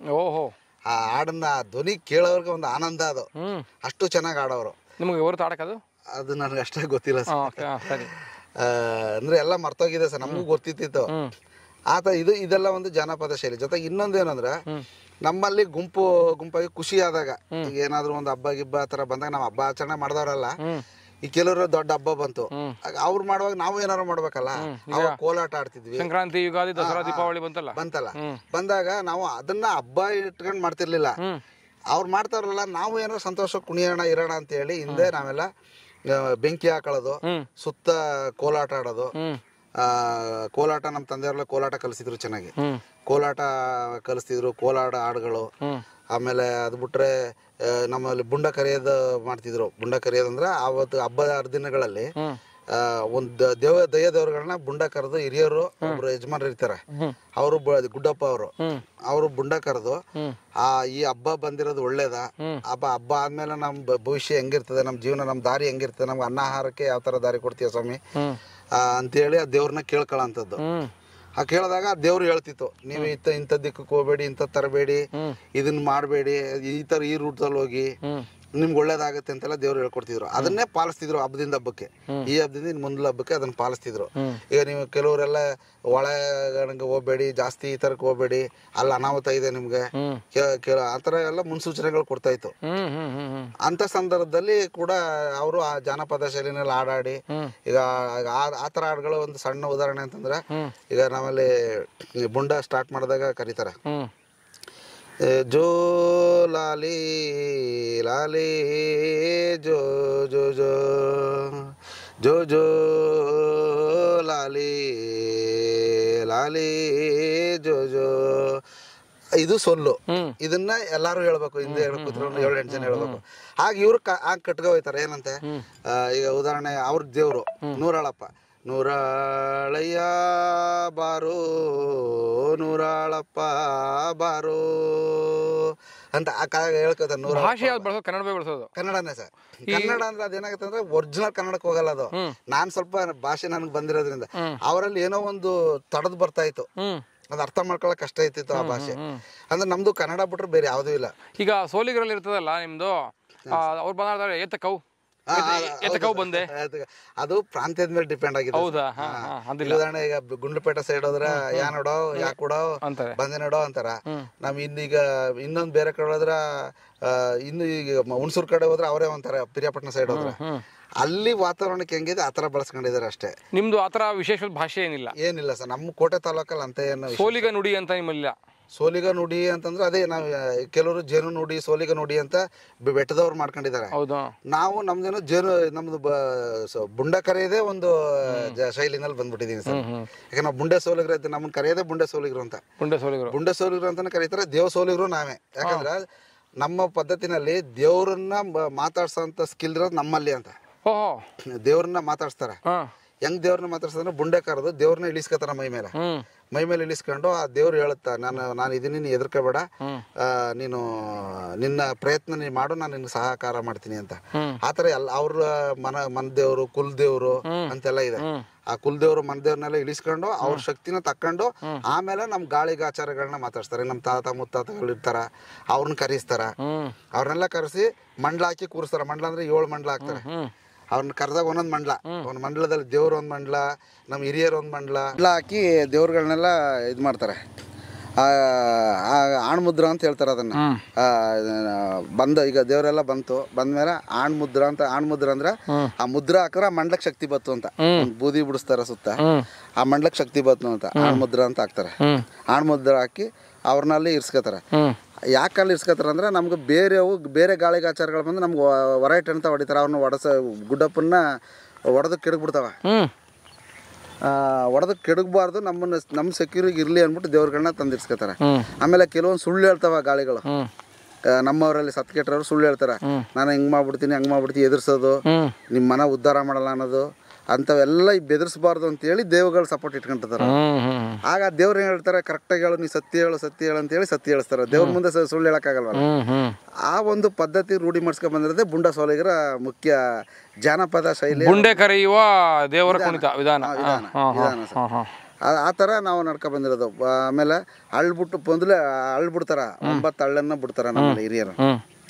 ಆ ಹಾಡನ್ನ ಧ್ವನಿ ಕೇಳೋರ್ಗೆ ಒಂದು ಆನಂದ. ಅದು ಅಷ್ಟು ಚೆನ್ನಾಗಿ ಆಡೋರು. ನಿಮಗೆ ಅದು ನನಗೆ ಅಷ್ಟೇ ಗೊತ್ತಿಲ್ಲ ಸರ್. ಅಂದ್ರೆ ಎಲ್ಲ ಮರ್ತೋಗಿದೆ ಸರ್, ನಮಗೂ ಗೊತ್ತಿತ್ತು ಆತ. ಇದೆಲ್ಲ ಒಂದು ಜಾನಪದ ಶೈಲಿ. ಜೊತೆಗೆ ಇನ್ನೊಂದೇನಂದ್ರೆ, ನಮ್ಮಲ್ಲಿ ಗುಂಪಾಗಿ ಖುಷಿ ಆದಾಗ, ಈಗ ಏನಾದ್ರು ಒಂದು ಹಬ್ಬ ಗಿಬ್ಬ ಆ ತರ ಬಂದಾಗ, ನಾವು ಹಬ್ಬ ಆಚರಣೆ ಮಾಡಿದವರಲ್ಲ, ಈ ಕೆಲವರು ದೊಡ್ಡ ಹಬ್ಬ ಬಂತು, ಅವ್ರು ಮಾಡುವಾಗ ನಾವು ಏನಾರು ಮಾಡ್ಬೇಕಲ್ಲ. ಅವಾಗ ಕೋಲಾಟ ಆಡ್ತಿದ್ವಿ. ಸಂಕ್ರಾಂತಿ, ಯುಗಾದಿ, ದಸರಾ, ದೀಪಾವಳಿ ಬಂತಲ್ಲ, ಬಂದಾಗ ನಾವು ಅದನ್ನ ಹಬ್ಬ ಇಟ್ಕೊಂಡ್ ಮಾಡ್ತಿರ್ಲಿಲ್ಲ. ಅವ್ರು ಮಾಡ್ತಾರಲ್ಲ, ನಾವು ಏನಾರು ಸಂತೋಷ ಕುಣಿಯೋಣ ಇರೋಣ ಅಂತ ಹೇಳಿ ಹಿಂದೆ ನಾವೆಲ್ಲ ಬೆಂಕಿ ಹಾಕೊಳ್ಳೋದು, ಸುತ್ತ ಕೋಲಾಟ ಆಡೋದು. ಕೋಲಾಟ ನಮ್ಮ ತಂದೆಯವ್ರೆಲ್ಲ ಕೋಲಾಟ ಕಲಿಸಿದ್ರು, ಚೆನ್ನಾಗಿ ಕೋಲಾಟ ಕಲಿಸ್ತಿದ್ರು, ಕೋಲಾಟ ಹಾಡುಗಳು. ಆಮೇಲೆ ಅದು ಬಿಟ್ರೆ ನಮ್ಮಲ್ಲಿ ಬುಂಡ ಕರೆಯೋದು ಮಾಡ್ತಿದ್ರು. ಬುಂಡ ಕರೆಯೋದಂದ್ರೆ ಆವತ್ತು ಹಬ್ಬದ ಹರಿದಿನಗಳಲ್ಲಿ ಒಂದು ದೈವ ದೇವರುಗಳನ್ನ ಬುಂಡ ಕರೆದು, ಹಿರಿಯರು ಒಬ್ರು ಯಜಮಾನರು ಇರ್ತಾರೆ, ಅವರು ಗುಡ್ಡಪ್ಪ ಅವರು ಬುಂಡ ಕರೆದು, ಈ ಹಬ್ಬ ಬಂದಿರೋದು ಒಳ್ಳೇದ, ಹಬ್ಬ ಆದ್ಮೇಲೆ ನಮ್ ಭವಿಷ್ಯ ಹೆಂಗಿರ್ತದೆ, ನಮ್ ಜೀವನ, ನಮ್ ದಾರಿ ಹೆಂಗಿರ್ತದೆ, ನಮ್ಗೆ ಅನ್ನ ಆಹಾರಕ್ಕೆ ಯಾವ ತರ ದಾರಿ ಕೊಡ್ತೀಯ ಸ್ವಾಮಿ ಅಂತೇಳಿ ಆ ದೇವ್ರನ್ನ ಕೇಳ್ಕೊಳ್ಳೋಂಥದ್ದು. ಆ ಕೇಳಿದಾಗ ದೇವ್ರು ಹೇಳ್ತಿತ್ತು, ನೀವು ಇಂಥ ದಿಕ್ಕಕ್ಕೆ ಹೋಗ್ಬೇಡಿ, ಇಂಥ ತರಬೇಡಿ, ಇದನ್ನ ಮಾಡಬೇಡಿ, ಈ ರೂಟಲ್ಲಿ ಹೋಗಿ, ನಿಮ್ಗೆ ಒಳ್ಳೇದಾಗತ್ತೆ ಅಂತೆಲ್ಲ ದೇವ್ರು ಹೇಳ್ಕೊಡ್ತಿದ್ರು. ಅದನ್ನೇ ಪಾಲಿಸ್ತಿದ್ರು ಹಬ್ಬದಿಂದ ಹಬ್ಬಕ್ಕೆ. ಈ ಹಬ್ಬದಿಂದ ಇನ್ನು ಮುಂದಿನ ಹಬ್ಬಕ್ಕೆ ಅದನ್ನ ಪಾಲಿಸ್ತಿದ್ರು. ಈಗ ನೀವು ಕೆಲವರೆಲ್ಲ ಒಳಗಡೆ ಹೋಗ್ಬೇಡಿ, ಜಾಸ್ತಿ ಈ ತರಕ್ಕೆ ಹೋಗ್ಬೇಡಿ, ಅಲ್ಲಿ ಅನಾಹುತ ಇದೆ ನಿಮ್ಗೆ, ಆ ಥರ ಎಲ್ಲ ಮುನ್ಸೂಚನೆಗಳು ಕೊಡ್ತಾ ಇತ್ತು. ಅಂತ ಸಂದರ್ಭದಲ್ಲಿ ಕೂಡ ಅವರು ಆ ಜಾನಪದ ಶೈಲಿನಲ್ಲಿ ಹಾಡಾಡಿ, ಈಗ ಆ ಥರ ಹಾಡುಗಳು ಒಂದು ಸಣ್ಣ ಉದಾಹರಣೆ ಅಂತಂದ್ರೆ, ಈಗ ನಾವಲ್ಲಿ ಬುಂಡ ಸ್ಟಾರ್ಟ್ ಮಾಡಿದಾಗ ಕರೀತಾರೆ, ಜೋ ಲಾಲಿ ಲಾಲಿ ಜೋ ಜೋ ಜೋ ಜೋ ಜೋ ಲಾಲಿ ಲಾಲಿ ಜೋ ಜೋ. ಇದು ಸೊಲ್ಲು. ಇದನ್ನ ಎಲ್ಲಾರು ಹೇಳ್ಬೇಕು, ಹಿಂದೆ ಕೂತ್ರು 7-8 ಜನ ಹೇಳ್ಬೇಕು. ಆಗ ಇವ್ರು ಕಟ್ಕೊ ಹೋಯ್ತಾರೆ. ಏನಂತೆ, ಈಗ ಉದಾಹರಣೆ ಅವ್ರ ದೇವ್ರು ನೂರಾಳಪ್ಪ, ನೂರಾಳಯ್ಯ ಬಾರೋ ನೂರಾಳಪ್ಪ ಬಾರೋ ಅಂತ ಹೇಳ್ಕೊತಾರೆ. ಕನ್ನಡನೇ ಸರ್. ಕನ್ನಡ ಅಂದ್ರೆ ಅದೇನಾಗುತ್ತೆ ಅಂದ್ರೆ ಒರಿಜಿನಲ್ ಕನ್ನಡಕ್ಕೆ ಹೋಗಲ್ಲ ಅದು. ನಾನ್ ಸ್ವಲ್ಪ ಭಾಷೆ ನನಗೆ ಬಂದಿರೋದ್ರಿಂದ ಅವರಲ್ಲಿ ಏನೋ ಒಂದು ತಡದ್ ಬರ್ತಾ ಇತ್ತು, ಅದು ಅರ್ಥ ಮಾಡ್ಕೊಳ್ಳೋಕೆ ಕಷ್ಟ ಇರ್ತಿತ್ತು ಆ ಭಾಷೆ. ಅಂದ್ರೆ ನಮ್ದು ಕನ್ನಡ ಬಿಟ್ರೆ ಬೇರೆ ಯಾವುದೂ ಇಲ್ಲ. ಈಗ ಸೋಲಿಗರಲ್ಲಿ ಇರ್ತದಲ್ಲ ನಿಮ್ದು, ಅವ್ರು ಬಂದಾಡ್ತಾರೆ ಏತಕವು ಏತಕವು ಬಂದೆ, ಅದು ಪ್ರಾಂತ್ಯದ ಮೇಲೆ ಡಿಪೆಂಡ್ ಆಗಿದೆ. ಉದಾಹರಣೆ ಈಗ ಗುಂಡ್ಲುಪೇಟೆ ಸೈಡ್ ಹೋದ್ರೆ ಯಾ ನೋಡೋ ಯಾಕೆ ಕೊಡೋ ಬಂದೆ ನೋಡೋ ಅಂತಾರ. ನಮ್ ಇನ್ನೀಗ ಇನ್ನೊಂದು ಬೇರೆ ಕಡೆ ಹೋದ್ರ, ಇನ್ನು ಈಗ ಹುಣಸೂರ್ ಕಡೆ ಹೋದ್ರೆ ಅವರೇ ಅಂತಾರೆ. ಪಿರಿಯಾಪಟ್ಟಣ ಸೈಡ್ ಹೋದ್ರೆ ಅಲ್ಲಿ ವಾತಾವರಣಕ್ಕೆ ಹೆಂಗಿದೆ ಆತರ ಬಳಸ್ಕೊಂಡಿದ್ದಾರೆ ಅಷ್ಟೇ. ನಿಮ್ದು ಆತರ ವಿಶೇಷ ಭಾಷೆ ಏನಿಲ್ಲ ಸರ್. ನಮ್ಮ ಕೋಟೆ ತಾಲೂಕಲ್ಲಿ ಅಂತ ಏನು ಸೋಲಿಗ ನುಡಿ ಅಂತ ನಿಮ್ಮಲ್ಲ. ಸೋಲಿಗ ನುಡಿ ಅಂತಂದ್ರೆ ಅದೇ ನಾವು ಕೆಲವರು ಜೇನು ನುಡಿ, ಸೋಲಿಗ ನುಡಿ ಅಂತ ಬೆಟ್ಟದವ್ರು ಮಾಡ್ಕೊಂಡಿದ್ದಾರೆ. ನಾವು ನಮ್ದೇನೋ ಜೇನು, ನಮ್ದು ಬುಂಡ ಕರೆಯದೇ ಒಂದು ಶೈಲಿನಲ್ಲಿ ಬಂದ್ಬಿಟ್ಟಿದೀನಿ ಸರ್. ಯಾಕಂದ್ರೆ ನಾವು ಬುಂಡೆ ಸೋಲಿಗರು ಅಂತ ನಮ್ಮನ್ನ ಕರೆಯೋದೇ ಬುಂಡೆ ಸೋಲಿಗರು ಅಂತ. ಬುಂಡೆ ಸೋಲಿಗರು ಅಂತಾನೆ ಕರೀತಾರೆ. ದೇವ ಸೋಲಿಗರು ನಾವೇ. ಯಾಕಂದ್ರೆ ನಮ್ಮ ಪದ್ಧತಿನಲ್ಲಿ ದೇವ್ರನ್ನ ಮಾತಾಡ್ಸೋಂತ ಸ್ಕಿಲ್ ಇರೋದು ನಮ್ಮಲ್ಲಿ ಅಂತ. ದೇವ್ರನ್ನ ಮಾತಾಡ್ಸ್ತಾರೆ. ಹೆಂಗ್ ದೇವ್ರನ್ನ ಮಾತಾಡ್ಸಂದ್ರೆ ಬುಂಡೆ ಕರೆದು ದೇವ್ರನ್ನ ಇಳಿಸ್ಕೊತಾರ ಮೈ ಮೇಲೆ ಇಳಿಸ್ಕೊಂಡು ಆ ದೇವ್ರು ಹೇಳುತ್ತಾ, ನಾನು ಇದೀನಿ, ನೀನು ಹೆದರ್ಕೋಬೇಡ, ನೀನು ನಿನ್ನ ಪ್ರಯತ್ನ ನೀನು ಮಾಡು, ನಾನು ನಿನ್ಗೆ ಸಹಕಾರ ಮಾಡ್ತೀನಿ ಅಂತ. ಆತರ ಎಲ್ಲ ಅವ್ರ ಮನ ದೇವ್ರು, ಕುಲ್ ದೇವ್ರು ಅಂತೆಲ್ಲ ಇದೆ. ಆ ಕುಲದೇವ್ರು ಮನದೇವ್ರನ್ನೆಲ್ಲ ಇಳಿಸ್ಕೊಂಡು ಅವ್ರ ಶಕ್ತಿನ ತಕ್ಕೊಂಡು ಆಮೇಲೆ ನಮ್ ಗಾಳಿಗಾಚಾರಗಳನ್ನ ಮಾತಾಡ್ಸ್ತಾರೆ. ನಮ್ ತಾತ ಮುತ್ತಾತಗಳು ಇರ್ತಾರ, ಅವ್ರನ್ನ ಕರೆಸ್ತಾರ. ಅವ್ರನ್ನೆಲ್ಲ ಕರೆಸಿ ಮಂಡ್ಲ ಹಾಕಿ ಕೂರಿಸ್ತಾರ. ಮಂಡ್ಲ ಅಂದ್ರೆ 7 ಮಂಡ್ಲ ಹಾಕ್ತಾರೆ. ಅವ್ರನ್ನ ಕರೆದಾಗ ಒಂದೊಂದು ಮಂಡ್ಲ, ಒಂದ್ ಮಂಡ್ಲದಲ್ಲಿ ದೇವ್ರ ಒಂದ್ ಮಂಡ್ಲ, ನಮ್ ಹಿರಿಯರ್ ಒಂದ್ ಮಂಡ್ಲ ಹಾಕಿ ದೇವ್ರುಗಳನ್ನೆಲ್ಲ ಇದ್ ಮಾಡ್ತಾರೆ. ಆಣ್ಮುದ್ರ ಅಂತ ಹೇಳ್ತಾರೆ ಅದನ್ನ. ಈಗ ದೇವರೆಲ್ಲ ಬಂದ್ಮೇಲೆ ಆಣ್ಮುದ್ರ ಅಂತ. ಆಣ್ಮುದ್ರ ಅಂದ್ರೆ ಆ ಮುದ್ರ ಹಾಕಿದ್ರೆ ಆ ಮಂಡ್ಲಕ್ ಶಕ್ತಿ ಬತ್ತು ಅಂತ. ಬೂದಿ ಬಿಡಿಸ್ತಾರ ಸುತ್ತ, ಆ ಮಂಡ್ಲಕ್ ಶಕ್ತಿ ಬತ್ತು ಅಂತ ಆಣ್ಮುದ್ರ ಅಂತ ಹಾಕ್ತಾರೆ. ಆಣ್ಮುದ್ರ ಹಾಕಿ ಅವ್ರನ್ನಲ್ಲಿ ಇರ್ಸ್ಕೊತಾರೆ. ಯಾಕಲ್ಲಿ ಇರ್ಸ್ಕೊತಾರೆ ಅಂದ್ರೆ ನಮ್ಗೆ ಬೇರೆ ಗಾಳಿಗಾಚಾರಗಳು ಬಂದು ನಮ್ಗೆ ಹೊರೈಟ್ ಅಂತ ಹೊಡಿತಾರೆ. ಅವ್ರನ್ನ ಗುಡ್ಡಪ್ಪನ್ನ ಹೊಡೆದು ಕೆಡಗ್ಬಿಡ್ತಾವ. ಹೊಡೆದಕ್ಕೆ ಕೆಡಗಬಾರ್ದು, ನಮ್ಮ ಸೆಕ್ಯೂರಿಗೆ ಇರಲಿ ಅಂದ್ಬಿಟ್ಟು ದೇವ್ರುಗಳನ್ನ ತಂದಿರ್ಸ್ಕೊತಾರೆ. ಆಮೇಲೆ ಕೆಲವೊಂದು ಸುಳ್ಳು ಹೇಳ್ತಾವ ಗಾಳಿಗಳು. ನಮ್ಮವರಲ್ಲಿ ಸತ್ಕೆಟ್ಟವ್ರು ಸುಳ್ಳು ಹೇಳ್ತಾರೆ. ನಾನು ಹಿಂಗೆ ಮಾಡ್ಬಿಡ್ತೀನಿ, ಹಂಗೆ ಮಾಡ್ಬಿಡ್ತೀನಿ, ಎದುರಿಸೋದು, ನಿಮ್ಮ ಮನ ಉದ್ಧಾರ ಮಾಡಲ್ಲ ಅನ್ನೋದು, ಅಂಥವೆಲ್ಲ ಬೆದರಿಸಬಾರ್ದು ಅಂತೇಳಿ ದೇವ್ರುಗಳು ಸಪೋರ್ಟ್ ಇಟ್ಕೊಂತಾರೆ. ಆಗ ದೇವ್ರು ಏನು ಹೇಳ್ತಾರೆ, ಕರೆಕ್ಟಾಗಿ ಹೇಳು, ನೀ ಸತ್ಯ ಹೇಳು ಅಂತೇಳಿ ಸತ್ಯ ಹೇಳಿಸ್ತಾರೆ. ದೇವ್ರ ಮುಂದೆ ಸುಳ್ಳು ಹೇಳೋಕ್ಕಾಗಲ್ವಲ್ಲ. ಆ ಒಂದು ಪದ್ಧತಿ ರೂಢಿ ಮಾಡಿಸ್ಕೊಂಡು ಬಂದಿರೋದೇ ಬುಂಡ ಸೋಲಿಗರ ಮುಖ್ಯ ಜಾನಪದ ಶೈಲಿ. ಬುಂಡೆ ಕರೆಯುವ ದೇವರ ಕುಣಿತ ವಿಧಾನ. ಆ ಥರ ನಾವು ನಡ್ಕೊಂಡು ಬಂದಿರೋದು. ಆಮೇಲೆ ಅಳ್ಬಿಟ್ಟು ಬಂದ್ರೆ ಅಳ್ಬಿಡ್ತಾರ. 9 ಅಳ್ಳನ್ನ ಬಿಡ್ತಾರ ನಮ್ಮಲ್ಲಿ ಹಿರಿಯರು.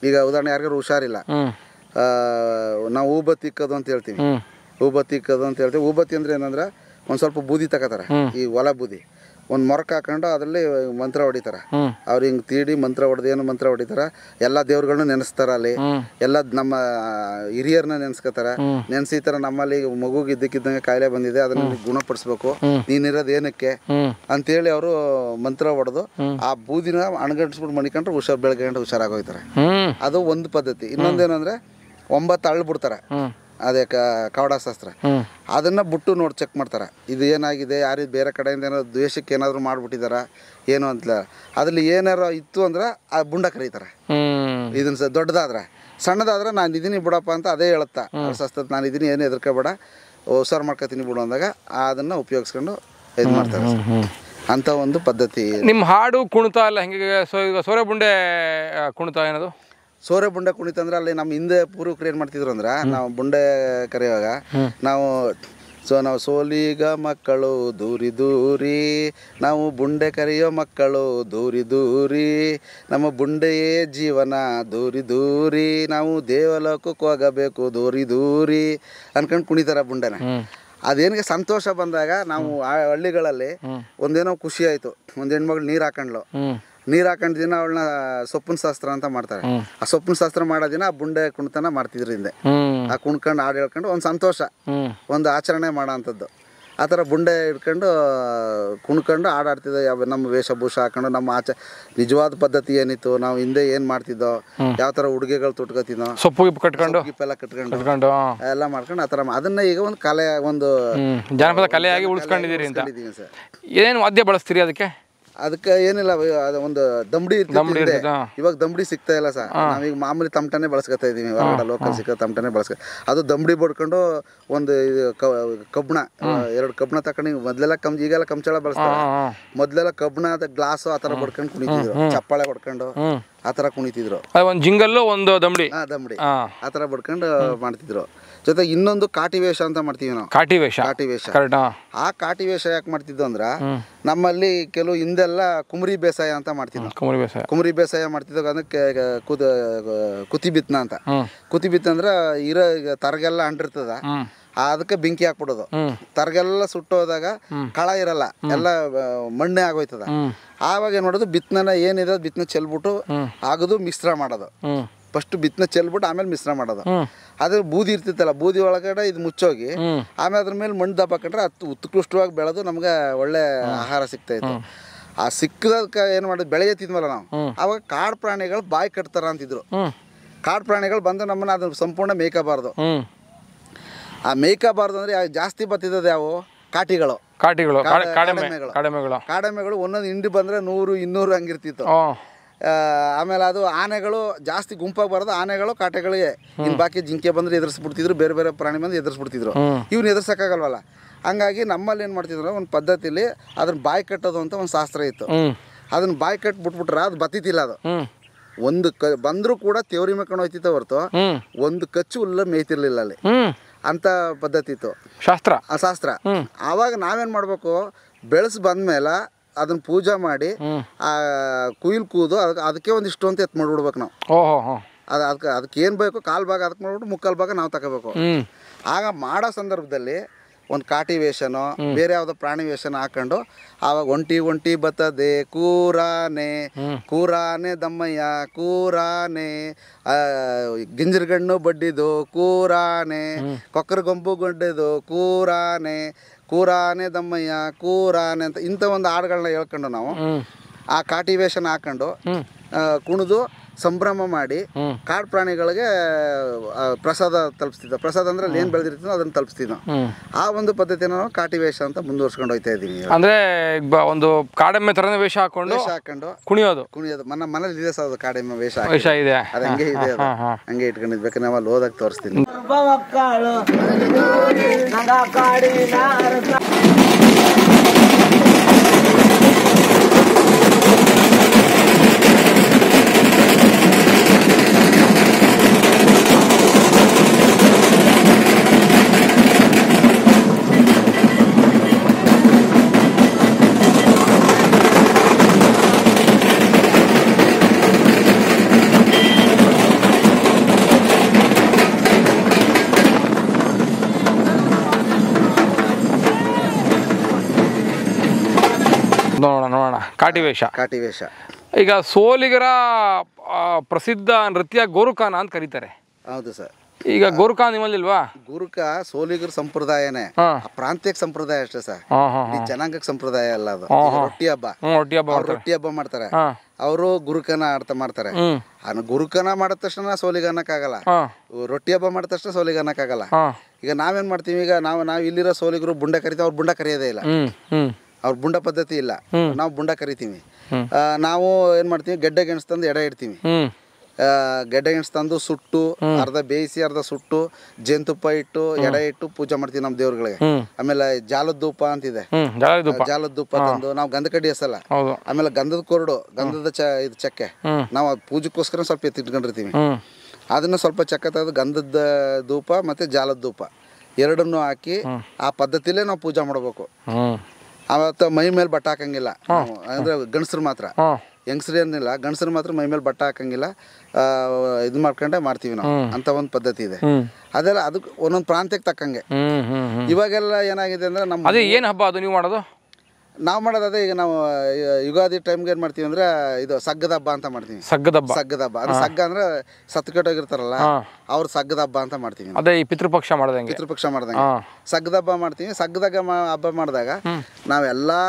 ಈಗ ಉದಾಹರಣೆ ಯಾರಿಗಾರು ಹುಷಾರಿಲ್ಲ, ನಾವು ಊಬತ್ತಿ ಇಕ್ಕೋದು ಅಂತ ಹೇಳ್ತೀವಿ. ಊಬತ್ತಿ ಅಂದ್ರೆ ಏನಂದ್ರೆ ಒಂದು ಸ್ವಲ್ಪ ಬೂದಿ ತಗೋತಾರೆ. ಈ ಹೊಲ ಬೂದಿ ಒಂದು ಮೊರಕ್ಕೆ ಹಾಕೊಂಡು ಅದರಲ್ಲಿ ಮಂತ್ರ ಹೊಡಿತಾರೆ. ಅವ್ರು ಹಿಂಗೆ ತೀಡಿ ಮಂತ್ರ ಹೊಡೆದು ಏನು ಮಂತ್ರ ಹೊಡಿತಾರೆ, ಎಲ್ಲ ದೇವ್ರುಗಳನ್ನ ನೆನೆಸ್ತಾರ. ಅಲ್ಲಿ ಎಲ್ಲ ನಮ್ಮ ಹಿರಿಯರನ್ನ ನೆನೆಸ್ಕೊತಾರೆ. ನೆನೆಸಿ ಈ ಥರ ನಮ್ಮಲ್ಲಿ ಮಗುಗೆ ಇದ್ದಕ್ಕಿದ್ದಂಗೆ ಕಾಯಿಲೆ ಬಂದಿದೆ, ಅದನ್ನ ಗುಣಪಡಿಸ್ಬೇಕು, ನೀನಿರೋದು ಏನಕ್ಕೆ ಅಂತೇಳಿ ಅವರು ಮಂತ್ರ ಹೊಡೆದು ಆ ಬೂದಿನ ಅಣಗಡಿಸ್ಬಿಟ್ಟು ಮಣಿಕೊಂಡ್ರೆ ಬೆಳಗ್ಗೆ ಗಂಟೆ ಹುಷಾರಾಗೋಯ್ತಾರೆ. ಅದು ಒಂದು ಪದ್ಧತಿ. ಇನ್ನೊಂದೇನಂದ್ರೆ 9 ಅಳ್ಳು ಬಿಡ್ತಾರೆ. ಅದೇ ಕವಡ ಶಾಸ್ತ್ರ. ಅದನ್ನ ಬಿಟ್ಟು ನೋಡಿ ಚೆಕ್ ಮಾಡ್ತಾರೆ, ಇದು ಏನಾಗಿದೆ, ಯಾರು ಬೇರೆ ಕಡೆಯಿಂದ ಏನಾದ್ರು ದ್ವೇಷಕ್ಕೆ ಏನಾದ್ರು ಮಾಡ್ಬಿಟ್ಟಿದಾರ ಏನು ಅಂತ. ಅದ್ರಲ್ಲಿ ಏನಾರು ಇತ್ತು ಅಂದ್ರೆ ಆ ಬುಂಡ ಕರೀತಾರೆ. ಇದನ್ನ ದೊಡ್ಡದಾದ್ರೆ, ಸಣ್ಣದಾದ್ರೆ ನಾನು ಇದೀನಿ ಬಿಡಪ್ಪ ಅಂತ ಅದೇ ಹೇಳುತ್ತಾ ಶಾಸ್ತ್ರ, ನಾನು ಇದೀನಿ, ಏನು ಹೆದರ್ಕೋಬೇಡ, ಹುಷಾರು ಮಾಡ್ಕೊತೀನಿ ಬಿಡು ಅಂದಾಗ ಅದನ್ನ ಉಪಯೋಗಿಸ್ಕೊಂಡು ಇದು ಮಾಡ್ತಾರೆ. ಅಂತ ಒಂದು ಪದ್ಧತಿ. ನಿಮ್ಮ ಹಾಡು ಕುಣಿತ ಎಲ್ಲ ಹೆಂಗೆ? ಸೋರೆ ಬುಂಡೆ ಕುಣಿತ ಏನದು? ಸೋರೆ ಬುಂಡೆ ಕುಣಿತ ಅಂದ್ರೆ ಅಲ್ಲಿ ನಮ್ಮ ಹಿಂದೆ ಪೂರ್ವಕರು ಏನು ಮಾಡ್ತಿದ್ರು ಅಂದ್ರೆ, ನಾವು ಬುಂಡೆ ಕರೆಯುವಾಗ ನಾವು ಸೊ ನಾವು ಸೋಲಿಗ ಮಕ್ಕಳು ದೂರಿ ದೂರಿ, ನಾವು ಬುಂಡೆ ಕರೆಯೋ ಮಕ್ಕಳು ದೂರಿ ದೂರಿ, ನಮ್ಮ ಬುಂಡೆಯೇ ಜೀವನ ದೂರಿ ದೂರಿ, ನಾವು ದೇವಲೋಕಕ್ಕೆ ಹೋಗಬೇಕು ದೂರಿ ದೂರಿ ಅನ್ಕೊಂಡು ಕುಣಿತಾರ ಬುಂಡೆನ. ಅದೇನಿಗೆ ಸಂತೋಷ ಬಂದಾಗ ನಾವು ಆ ಹಳ್ಳಿಗಳಲ್ಲಿ ಒಂದೇನೋ ಖುಷಿ ಆಯಿತು, ಒಂದು ಹೆಣ್ಮಗಳು ನೀರು ಹಾಕೊಂಡ್ಲು, ನೀರು ಹಾಕೊಂಡ್ ದಿನ ಅವಳನ್ನ ಸೊಪ್ಪಿನ ಶಾಸ್ತ್ರ ಅಂತ ಮಾಡ್ತಾರೆ. ಆ ಸೊಪ್ಪಿನ ಶಾಸ್ತ್ರ ಮಾಡೋ ದಿನ ಆ ಬುಂಡೆ ಕುಣಿತನ ಮಾಡ್ತಿದ್ರು ಹಿಂದೆ. ಆ ಕುಣ್ಕೊಂಡು ಹಾಡು ಹೇಳ್ಕೊಂಡು ಒಂದು ಸಂತೋಷ, ಒಂದು ಆಚರಣೆ ಮಾಡೋ ಅಂಥದ್ದು. ಆ ಥರ ಬುಂಡೆ ಹಿಡ್ಕೊಂಡು ಕುಣ್ಕೊಂಡು ಹಾಡಾಡ್ತಿದ್ದೋ. ಯಾವ ನಮ್ಮ ವೇಷಭೂಷ ಹಾಕೊಂಡು ನಮ್ಮ ನಿಜವಾದ ಪದ್ಧತಿ ಏನಿತ್ತು, ನಾವು ಹಿಂದೆ ಏನು ಮಾಡ್ತಿದ್ದೋ, ಯಾವ ಥರ ಉಡುಗೆಗಳು ತುಟ್ಕೋತಿದ್ದೋ, ಸೊಪ್ಪು ಕಟ್ಕೊಂಡು ಗಿಪ್ಪೆಲ್ಲ ಕಟ್ಕೊಂಡು ಎಲ್ಲ ಮಾಡ್ಕೊಂಡು ಆ ಥರ ಅದನ್ನ ಈಗ ಒಂದು ಕಲೆ, ಒಂದು ಜಾನಪದ ಕಲೆಯಾಗಿ ಉಳಿಸ್ಕೊಂಡಿದ್ದೀರಿ ಅಂತ. ಸರ್. ಏನೇನು ವಾದ್ಯ ಬಳಸ್ತೀರಿ ಅದಕ್ಕೆ? ಅದಕ್ಕೆ ಏನಿಲ್ಲ, ಒಂದು ದಂಬಡಿ ಇರ್ತಿದೆ. ಇವಾಗ ದಂಬಡಿ ಸಿಗ್ತಾ ಇಲ್ಲ ಸರ್. ನಾವೀಗ ಮಾಮೂಲಿ ತಮಟನೆ ಬಳಸ್ಕೊತಾ ಇದೀವಿ, ಹೊರಗಡೆ ಲೋಕಲ್ ಸಿಕ್ಕ ತಮಟನೆ ಬಳಸ್ಕೊ. ಅದು ದಂಬಡಿ ಬಡ್ಕೊಂಡು ಒಂದು ಕಬ್ಬಣ, 2 ಕಬ್ಬಣ ತಕೊಂಡು, ಮೊದ್ಲೆಲ್ಲ ಈಗೆಲ್ಲ ಕಂಚಳ ಬಳಸ್ತಾರೆ, ಮೊದ್ಲೆಲ್ಲ ಕಬ್ಬಣ ಗ್ಲಾಸು ಆ ಥರ ಬಡ್ಕೊಂಡು ಕುಣಿತಿದ್ರು, ಚಪ್ಪಾಳೆ ಬಡ್ಕೊಂಡು ಆ ಥರ ಕುಣಿತಿದ್ರು. ಒಂದು ಜಿಂಗಲ್ಲು ಒಂದು ದಂಬಡಿ ದಂಬಡಿ ಆ ಥರ ಬಡ್ಕೊಂಡು ಮಾಡ್ತಿದ್ರು. ಜೊತೆಗೆ ಇನ್ನೊಂದು ಕಾಟಿ ವೇಷ ಅಂತ ಮಾಡ್ತೀವಿ ನಾವು. ಕಾಟಿ ವೇಷ ಆ ಕಾಟಿ ವೇಷ ಯಾಕೆ ಮಾಡ್ತಿದ್ದು ಅಂದ್ರ, ನಮ್ಮಲ್ಲಿ ಕೆಲವು ಹಿಂದೆಲ್ಲ ಕುಮರಿ ಬೇಸಾಯ ಅಂತ ಮಾಡ್ತಿದ್ವಿ. ಕುಮರಿ ಬೇಸಾಯ ಮಾಡ್ತಿದ್ದಾಗ ಅದಕ್ಕೆ ಕುತಿ ಬಿತ್ತನ ಅಂತ. ಕುತಿ ಬಿತ್ತ ಅಂದ್ರ ಇರೋ ತರಗೆಲ್ಲ ಅಂಟಿರ್ತದ, ಅದಕ್ಕೆ ಬೆಂಕಿ ಹಾಕ್ಬಿಡೋದು. ತರಗೆಲ್ಲ ಸುಟ್ಟೋದಾಗ ಕಳ ಇರಲ್ಲ, ಎಲ್ಲ ಮಣ್ಣೆ ಆಗೋಯ್ತದ. ಆವಾಗ ಏನ್ ಮಾಡೋದು, ಬಿತ್ತನ ಏನಿದೆ ಬಿತ್ತನ ಚೆಲ್ಬಿಟ್ಟು ಆಗದು ಮಿಶ್ರ ಮಾಡೋದು. ಫಸ್ಟ್ ಬಿತ್ತನ ಚೆಲ್ಬಿಟ್ಟು ಆಮೇಲೆ ಮಿಶ್ರ ಮಾಡೋದು. ಅದ್ರ ಬೂದಿ ಇರ್ತಿತ್ತಲ್ಲ, ಬೂದಿ ಒಳಗಡೆ ಇದು ಮುಚ್ಚೋಗಿ ಆಮೇಲೆ ಅದ್ರ ಮೇಲೆ ಮಣ್ಣು ದಬ್ಬಾಕೊಂಡ್ರೆ ಅದು ಉತ್ಕೃಷ್ಟವಾಗಿ ಬೆಳೆದು ನಮ್ಗೆ ಒಳ್ಳೆ ಆಹಾರ ಸಿಗ್ತಾ ಇತ್ತು. ಆ ಸಿಕ್ಕದಕ್ಕೆ ಏನು ಮಾಡೋದು, ಬೆಳೆಗೆ ತಿಂದ್ವಲ್ಲ ನಾವು, ಅವಾಗ ಕಾಡು ಪ್ರಾಣಿಗಳು ಬಾಯಿ ಕಟ್ತಾರ ಅಂತಿದ್ರು. ಕಾಡು ಪ್ರಾಣಿಗಳು ಬಂದು ನಮ್ಮನ್ನ ಅದನ್ನ ಸಂಪೂರ್ಣ ಮೇಯ್ಕೋಬಾರ್ದು. ಆ ಮೇಯ್ಕೋಬಾರ್ದು ಅಂದ್ರೆ ಜಾಸ್ತಿ ಬತ್ತಿದ್ದದು ಯಾವ ಕಾಟಿಗಳು, ಕಾಡೆಮೆಗಳು ಒಂದೊಂದು ಹಿಂಡಿ ಬಂದ್ರೆ 100-200 ಹಂಗಿರ್ತಿತ್ತು. ಆಮೇಲೆ ಅದು ಆನೆಗಳು ಜಾಸ್ತಿ ಗುಂಪಾಗಿ ಬರೋದು, ಆನೆಗಳು ಕಾಟೆಗಳಿಗೆ. ಇನ್ನು ಬಾಕಿ ಜಿಂಕೆ ಬಂದ್ರೆ ಎದುರಿಸ್ಬಿಡ್ತಿದ್ರು, ಬೇರೆ ಬೇರೆ ಪ್ರಾಣಿ ಬಂದು ಎದುರಿಸ್ಬಿಡ್ತಿದ್ರು. ಇವ್ನು ಎದುರ್ಸಕ್ಕಾಗಲ್ವಲ್ಲ, ಹಂಗಾಗಿ ನಮ್ಮಲ್ಲಿ ಏನು ಮಾಡ್ತಿದ್ರು, ಒಂದು ಪದ್ಧತಿಲಿ ಅದನ್ನ ಬಾಯಿ ಕಟ್ಟೋದು ಅಂತ ಒಂದು ಶಾಸ್ತ್ರ ಇತ್ತು. ಅದನ್ನ ಬಾಯಿ ಕಟ್ಟಿ ಬಿಟ್ಬಿಟ್ರೆ ಅದು ಬತ್ತಿತಿಲ್ಲ. ಅದು ಒಂದು ಬಂದರೂ ಕೂಡ ತೇವರಿ ಮೇಕೊಂಡು ಹೋಯ್ತಿತ್ತ ಹೊರತು ಒಂದು ಕಚ್ಚು ಹುಲ್ಲ ಮೇಯ್ತಿರ್ಲಿಲ್ಲ ಅಲ್ಲಿ. ಅಂತ ಪದ್ಧತಿ ಇತ್ತು, ಶಾಸ್ತ್ರ. ಆವಾಗ ನಾವೇನು ಮಾಡ್ಬೇಕು, ಬೆಳೆಸಿ ಬಂದ್ಮೇಲೆ ಅದನ್ನ ಪೂಜೆ ಮಾಡಿ ಆ ಕುಯ್ಲು ಕೂದು ಅದಕ್ಕೆ ಒಂದಿಷ್ಟು ಅಂತ ಎತ್ತು ಮಾಡ್ಬಿಡ್ಬೇಕು ನಾವು. ಅದಕ್ಕೆ ಏನು ಬೇಕು ಕಾಲು ಭಾಗ ಅದಕ್ಕೆ ಮಾಡ್ಬಿಟ್ಟು ಮುಕ್ಕಾಲು ಭಾಗ ನಾವು ತಗೋಬೇಕು. ಆಗ ಮಾಡೋ ಸಂದರ್ಭದಲ್ಲಿ ಒಂದು ಕಾಟಿ ವೇಷನೋ ಬೇರೆ ಯಾವುದೋ ಪ್ರಾಣಿ ವೇಷನ ಹಾಕೊಂಡು ಆವಾಗ ಒಂಟಿ ಬತ್ತದೆ ಕೂರಾನೆ ದಮ್ಮಯ್ಯ ಕೂರಾನೆ, ಗಿಂಜರ್ಗಣ್ಣು ಬಡ್ಡಿದು ಕೂರಾನೆ, ಕೊಕ್ಕರ ಗೊಂಬು ಗಡ್ಡಿದು ಕೂರಾನೆ ದಮ್ಮಯ್ಯ ಕೂರಾನೆ ಅಂತ ಇಂಥ ಒಂದು ಹಾಡುಗಳನ್ನ ಹೇಳ್ಕೊಂಡು ನಾವು ಆ ಕಾಟಿ ವೇಷನ ಹಾಕೊಂಡು ಕುಣಿದು ಸಂಭ್ರಮ ಮಾಡಿ ಕಾಡು ಪ್ರಾಣಿಗಳಿಗೆ ಪ್ರಸಾದ ತಲುಪಿಸ್ತಿದ್ದ. ಪ್ರಸಾದ ಅಂದ್ರೆ ಅಲ್ಲಿ ಏನು ಬೆಳೆದಿರ್ತೀನೋ ಅದನ್ನ ತಲುಪಿಸ್ತಿದ್ದ. ಆ ಒಂದು ಪದ್ಧತಿನ ನಾವು ಕಾಟಿ ವೇಷ ಅಂತ ಮುಂದುವರ್ಸ್ಕೊಂಡು ಹೋಗ್ತಾ ಇದೀವಿ. ಅಂದ್ರೆ ಒಂದು ಕಾಡೆಮ್ಮೆ ತರನೇ ವೇಷ ಹಾಕೊಂಡು ಕುಣಿಯೋದು. ನನ್ನ ಮನೇಲಿ ಇದೆ ಸರ್, ಅದು ಕಾಡೆಮ್ಮೆ ವೇಷ ಇದೆ, ಅದು ಹಂಗೆ ಇದೆ, ಅದು ಹಂಗೆ ಇಟ್ಕೊಂಡಿದ್. ಬೇಕಾದ್ರೆ ನಾವು ಅಲ್ಲಿ ಹೋದಾಗ ತೋರಿಸ್ತೀನಿ. ನೋಡೋಣ ಕಾಟಿ ವೇಷ. ಈಗ ಸೋಲಿಗರ ಪ್ರಸಿದ್ಧ ನೃತ್ಯ ಗೋರುಕಾನ ಅಂತ ಕರೀತಾರೆ. ಹೌದು ಸರ್. ಈಗ ಗೋರುಕ ನಿಮ್ಮಲ್ಲಿಲ್ವಾ? ಗೋರುಕ ಸೋಲಿಗರ ಸಂಪ್ರದಾಯನೇ, ಪ್ರಾಂತ್ಯಕ್ಕೆ ಸಂಪ್ರದಾಯ ಅಷ್ಟೇ ಸರ್, ಜನಾಂಗಕ್ಕೆ ಸಂಪ್ರದಾಯ ಅಲ್ಲ. ಅದು ರೊಟ್ಟಿ ಹಬ್ಬ ಮಾಡ್ತಾರೆ, ಅವರು ಗುರುಕನ ಮಾಡ್ತಾರೆ. ಗುರುಕನ ಮಾಡಿದ ತಕ್ಷಣ ಸೋಲಿಗ ಅನ್ನಕ್ಕಾಗಲ್ಲ, ರೊಟ್ಟಿ ಹಬ್ಬ ಮಾಡಿದ ತಕ್ಷಣ ಸೋಲಿಗ ಅನ್ನಕ್ಕಾಗಲ್ಲ. ಈಗ ನಾವೇನ್ ಮಾಡ್ತೀವಿ, ಈಗ ನಾವು ಇಲ್ಲಿರೋ ಸೋಲಿಗರು ಬುಂಡ ಕರಿತೀವಿ, ಅವ್ರು ಬುಂಡ ಕರೆಯೋದೇ ಇಲ್ಲ, ಅವ್ರ ಬುಂಡ ಪದ್ಧತಿ ಇಲ್ಲ, ನಾವು ಬುಂಡ ಕರಿತೀವಿ. ನಾವು ಏನ್ ಮಾಡ್ತೀವಿ, ಗೆಡ್ಡೆ ಗೆಣಸು ತಂದು ಎಡೆ ಇಡ್ತೀವಿ. ಗೆಡ್ಡೆ ಗೆಣಸು ತಂದು ಸುಟ್ಟು ಅರ್ಧ ಬೇಯಿಸಿ ಅರ್ಧ ಸುಟ್ಟು ಜೇನುತುಪ್ಪ ಇಟ್ಟು ಎಡೆ ಇಟ್ಟು ಪೂಜೆ ಮಾಡ್ತೀವಿ ನಮ್ಮ ದೇವ್ರಗಳಿಗೆ. ಆಮೇಲೆ ಜಾಲದ ಧೂಪ ಅಂತಿದೆ, ಜಾಲದ ಧೂಪ ತಂದು ನಾವು ಗಂಧ ಕಡ್ಡಿ ಎಸಲ್ಲ. ಆಮೇಲೆ ಗಂಧದ ಕೊರಡು, ಗಂಧದ ಇದು ಚಕ್ಕೆ ನಾವು ಪೂಜೆಗೋಸ್ಕರ ಸ್ವಲ್ಪ ಎತ್ತಿಟ್ಕೊಂಡಿರ್ತೀವಿ. ಅದನ್ನ ಸ್ವಲ್ಪ ಚಕ್ಕ ತೆಗೆದು ಗಂಧದ ಧೂಪ ಮತ್ತೆ ಜಾಲದ ಧೂಪ ಎರಡನ್ನೂ ಹಾಕಿ ಆ ಪದ್ಧತಿಲೇ ನಾವು ಪೂಜೆ ಮಾಡಬೇಕು. ಅವತ್ತು ಮೈ ಮೇಲೆ ಬಟ್ಟೆ ಹಾಕಂಗಿಲ್ಲ ನಾವು, ಅಂದ್ರೆ ಗಂಡಸರು ಮಾತ್ರ, ಹೆಂಗಸ್ರು ಏನಿಲ್ಲ, ಗಂಡಸರು ಮಾತ್ರ ಮೈ ಮೇಲೆ ಬಟ್ಟೆ ಹಾಕಂಗಿಲ್ಲ, ಇದು ಮಾಡ್ಕೊಂಡೆ ಮಾಡ್ತೀವಿ ನಾವು ಅಂತ ಒಂದು ಪದ್ಧತಿ ಇದೆ. ಅದೆಲ್ಲ ಅದಕ್ಕೆ ಒಂದೊಂದು ಪ್ರಾಂತ್ಯಕ್ಕೆ ತಕ್ಕಂಗೆ. ಇವಾಗೆಲ್ಲ ಏನಾಗಿದೆ ಅಂದ್ರೆ ನಮ್ಮ ಅದೇ ಏನು ಹಬ್ಬ ಅದು ನೀವು ಮಾಡೋದು? ನಾವು ಮಾಡೋದು ಅದೇ. ಈಗ ನಾವು ಯುಗಾದಿ ಟೈಮ್ಗೆ ಏನು ಮಾಡ್ತೀವಿ ಅಂದ್ರೆ ಇದು ಸಗ್ಗದ ಹಬ್ಬ ಅಂತ ಮಾಡ್ತೀವಿ. ಸಗ್ಗದ ಹಬ್ಬ ಅಂದ್ರೆ ಸಗ್ಗ ಅಂದ್ರೆ ಸತ್ತುಕಟ್ಟೋಗಿರ್ತಾರಲ್ಲ ಅವ್ರು ಸಗ್ಗದ ಹಬ್ಬ ಅಂತ ಮಾಡ್ತೀವಿ. ಅದೇ ಈ ಪಿತೃಪಕ್ಷ ಮಾಡ್ದಂಗೆ. ಪಿತೃಪಕ್ಷ ಮಾಡ್ದಂಗೆ ಸಗ್ಗದ ಹಬ್ಬ ಮಾಡ್ತೀವಿ. ಸಗ್ಗದಾಗ ಹಬ್ಬ ಮಾಡಿದಾಗ ನಾವೆಲ್ಲಾ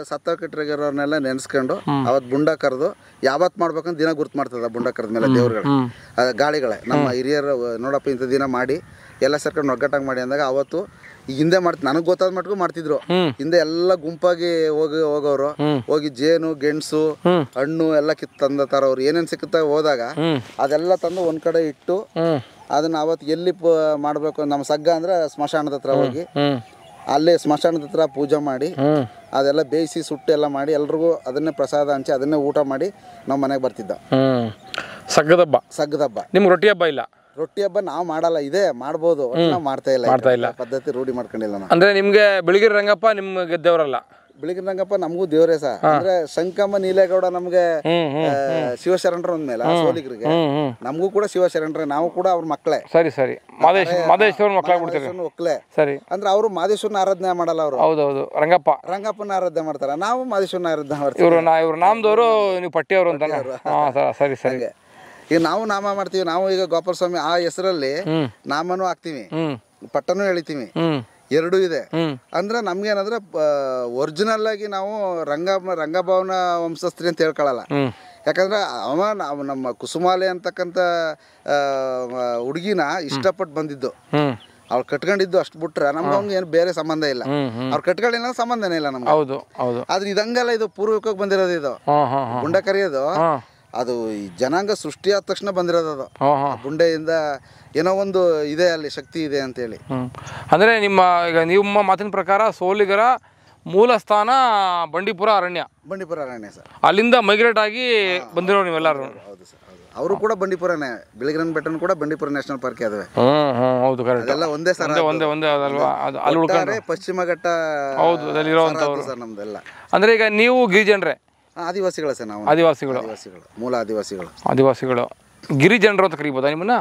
ಸತ್ತೋಗಿಟ್ಟಿರೋರ್ನೆಲ್ಲ ನೆನೆಸ್ಕೊಂಡು ಅವತ್ತು ಬುಂಡ ಕರೆದು ಯಾವತ್ತು ಮಾಡ್ಬೇಕಂತ ದಿನ ಗುರ್ತು ಮಾಡ್ತದ. ಬುಂಡ ಕರೆದ ಮೇಲೆ ದೇವ್ರುಗಳು ಗಾಳಿಗಳೇ ನಮ್ಮ ಹಿರಿಯರು ನೋಡಪ್ಪ ಇಂಥ ದಿನ ಮಾಡಿ ಎಲ್ಲ ಸೇರ್ಕೊಂಡು ಒಗ್ಗಟ್ಟಾಗಿ ಮಾಡಿ ಅಂದಾಗ ಅವತ್ತು ಈಗ ಹಿಂದೆ ನನಗೆ ಗೊತ್ತಾದ ಮಟ್ಟಿಗೂ ಮಾಡ್ತಿದ್ರು. ಹಿಂದೆ ಎಲ್ಲ ಗುಂಪಾಗಿ ಹೋಗೋರು, ಹೋಗಿ ಜೇನು ಗೆಣಸು ಹಣ್ಣು ಎಲ್ಲ ತಂದ ತರೋರು, ಏನೇನು ಸಿಕ್ಕುತ್ತಾ ಹೋದಾಗ ಅದೆಲ್ಲ ತಂದು ಒಂದ್ ಕಡೆ ಇಟ್ಟು ಅದನ್ನ ಅವತ್ತು ಎಲ್ಲಿ ಮಾಡ್ಬೇಕು, ನಮ್ಮ ಸಗ್ಗ ಅಂದ್ರೆ ಸ್ಮಶಾನದ ಹತ್ರ ಹೋಗಿ ಅಲ್ಲೇ ಸ್ಮಶಾನದ ಹತ್ರ ಪೂಜೆ ಮಾಡಿ ಅದೆಲ್ಲ ಬೇಯಿಸಿ ಸುಟ್ಟು ಎಲ್ಲ ಮಾಡಿ ಎಲ್ರಿಗೂ ಅದನ್ನೇ ಪ್ರಸಾದ ಹಂಚಿ ಅದನ್ನೇ ಊಟ ಮಾಡಿ ನಾವು ಮನೆಗೆ ಬರ್ತಿದ್ದ. ಸಗ್ಗದ ಹಬ್ಬ. ನಿಮ್ಗೆ ರೊಟ್ಟಿ ಹಬ್ಬ ಇಲ್ಲ? ರೊಟ್ಟಿ ಹಬ್ಬ ನಾವು ಮಾಡಲ್ಲ, ಇದೆ ಮಾಡ್ಬೋದು, ನಾವು ಮಾಡ್ತಾ ಇಲ್ಲ. ಪದ್ಧತಿ ರೂಢಿ ಮಾಡ್ಕೊಂಡಿಲ್ಲ ನಾವು. ಅಂದ್ರೆ ನಿಮ್ಗೆ ಬೆಳಗಿರಿ ರಂಗಪ್ಪ ನಿಮ್ಗೆ ದೇವರಲ್ಲ? ಬೆಳಗಿನ ರಂಗಪ್ಪ ನಮಗೂ ದೇವರೇ ಸಹ. ಅಂದ್ರೆ ಶಂಕಮ್ಮ ನೀಲೇಗೌಡ ನಮ್ಗೆ ಶಿವಶರಣರ ಅಂದ್ಮೇಲೆ ಸೋಲಿಗರಿಗೆ ನಮಗೂ ಕೂಡ ಶಿವಶರಣರ, ನಾವು ಕೂಡ ಅವ್ರ ಮಕ್ಕಳೇ. ಸರಿ ಮಾದೇಶ್ವರ ಒಕ್ಕಲೇ. ಸರಿ. ಅಂದ್ರೆ ಅವರು ಮಾದೇಶ್ವರನ ಆರಾಧನೆ ಮಾಡಲ್ಲ, ಅವರು ಹೌದೌದು ರಂಗಪ್ಪನ ಆರಾಧನೆ ಮಾಡ್ತಾರ, ನಾವು ಮಾದೇಶ್ವರನ ಆರಾಧನೆ ಮಾಡ್ತೀವಿ. ಇವ್ರು ನಾಮದವರು, ನೀವು ಪಟ್ಟಿಯವರು ಅಂತ. ಸರಿ. ಈಗ ನಾವು ನಾಮ ಮಾಡ್ತೀವಿ. ನಾವು ಈಗ ಗೋಪಾಲ ಸ್ವಾಮಿ ಆ ಹೆಸರಲ್ಲಿ ನಾಮನೂ ಹಾಕ್ತಿವಿ, ಪಟ್ಟನೂ ಎಳಿತೀವಿ, ಎರಡೂ ಇದೆ. ಅಂದ್ರೆ ನಮ್ಗೇನಂದ್ರೆ ಒರಿಜಿನಲ್ ಆಗಿ ನಾವು ರಂಗಭವನ ವಂಶಸ್ಥರಿ ಅಂತ ಹೇಳ್ಕೊಳಲ್ಲ. ಯಾಕಂದ್ರೆ ನಮ್ಮ ಕುಸುಮಾಲೆ ಅಂತಕ್ಕಂಥ ಹುಡುಗಿನ ಇಷ್ಟಪಟ್ಟು ಬಂದಿದ್ದು, ಅವ್ರು ಕಟ್ಕೊಂಡಿದ್ದು ಅಷ್ಟು ಬಿಟ್ರೆ ನಮ್ಗೆ ಅವ್ನಿಗೆ ಏನು ಬೇರೆ ಸಂಬಂಧ ಇಲ್ಲ. ಅವ್ರು ಕಟ್ಕೊಂಡಿಲ್ಲ ಸಂಬಂಧನೇ ಇಲ್ಲ ನಮ್ಗೆ. ಆದ್ರೆ ಇದಂಗಲ್ಲ, ಇದು ಪೂರ್ವಕವಾಗಿ ಬಂದಿರೋದು. ಇದು ಗುಂಡ ಕರಿಯೋದು ಅದು ಈ ಜನಾಂಗ ಸೃಷ್ಟಿಯಾದ ತಕ್ಷಣ ಬಂದಿರೋದು. ಅದು ಬುಂಡೆಯಿಂದ ಏನೋ ಒಂದು ಇದೆ, ಅಲ್ಲಿ ಶಕ್ತಿ ಇದೆ ಅಂತೇಳಿ. ಅಂದರೆ ನಿಮ್ಮ ಮಾತಿನ ಪ್ರಕಾರ ಸೋಲಿಗರ ಮೂಲ ಸ್ಥಾನ ಬಂಡೀಪುರ ಅರಣ್ಯ ಸರ್. ಅಲ್ಲಿಂದ ಮೈಗ್ರೇಟ್ ಆಗಿ ಬಂದಿರೋ ನೀವೆಲ್ಲರೂ? ಹೌದು ಸರ್, ಹೌದು. ಅವರು ಕೂಡ ಬಂಡೀಪುರನೇ. ಬಿಳಿಗಿರನ್ ಬೆಟ್ಟನು ಕೂಡ ಬಂಡೀಪುರ ನ್ಯಾಷನಲ್ ಪಾರ್ಕ್ ಅದಾವೆ. ಹೌದು, ಕರೆಕ್ಟ್. ಎಲ್ಲ ಒಂದೇ ಸರ್, ಒಂದೇ ಪಶ್ಚಿಮ ಘಟ್ಟ ಸರ್ ನಮ್ದೆಲ್ಲ. ಅಂದ್ರೆ ಈಗ ನೀವು ಗಿರಿಜನರೇ? ಆದಿವಾಸಿಗಳು ಸರ್ ನಾವು. ಮೂಲ ಆದಿವಾಸಿಗಳು. ಗಿರಿಜನರು ಅಂತ ಕರೀಬೋದಾ ನಿಮ್ಮನ್ನ?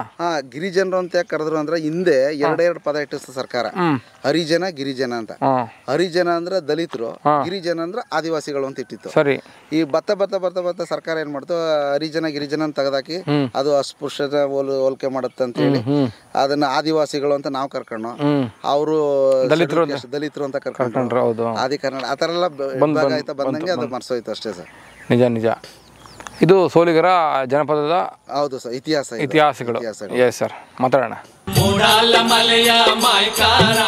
ಗಿರಿಜನರು ಅಂತ ಯಾಕೆ ಕರೆದ್ರು ಅಂದ್ರೆ ಹಿಂದೆ ಎರಡು ಪದ ಇಟ್ಟಿಸ್ತ ಸರ್ಕಾರ, ಹರಿಜನ ಗಿರಿಜನ ಅಂತ. ಹರಿಜನ ಅಂದ್ರೆ ದಲಿತರು, ಗಿರಿಜನ ಅಂದ್ರೆ ಆದಿವಾಸಿಗಳು ಅಂತ ಇಟ್ಟಿತ್ತು. ಸರಿ. ಈ ಬರ್ತಾ ಸರ್ಕಾರ ಏನ್ ಮಾಡ್ತು, ಹರಿಜನ ಗಿರಿಜನ ಅಂತ ತೆಗೆದಾಕಿ ಅದು ಅಸ್ಪೃಶ್ಯತೆ ಹೋಲಿಕೆ ಮಾಡುತ್ತೆ ಅಂತ ಹೇಳಿ ಅದನ್ನ ಆದಿವಾಸಿಗಳು ಅಂತ ನಾವು ಕರ್ಕೊಂಡು, ಅವರು ದಲಿತರು ಅಂತ ಕರ್ಕೊಂಡು ಆದಿ ಕನ್ನಡ ಆ ತರ ಎಲ್ಲ ಬಂದಂಗೆ ಅದು ಮರ್ಸೋಯ್ತು ಅಷ್ಟೇ ಸರ್. ನಿಜ. ಇದು ಸೋಲಿಗರ ಜನಪದದ ಹೌದು ಸರ್, ಇತಿಹಾಸಗಳು. ಎಸ್ ಸರ್, ಮಾತಾಡೋಣ. ಮಲೆಯ ಮಾಯ್ಕಾರ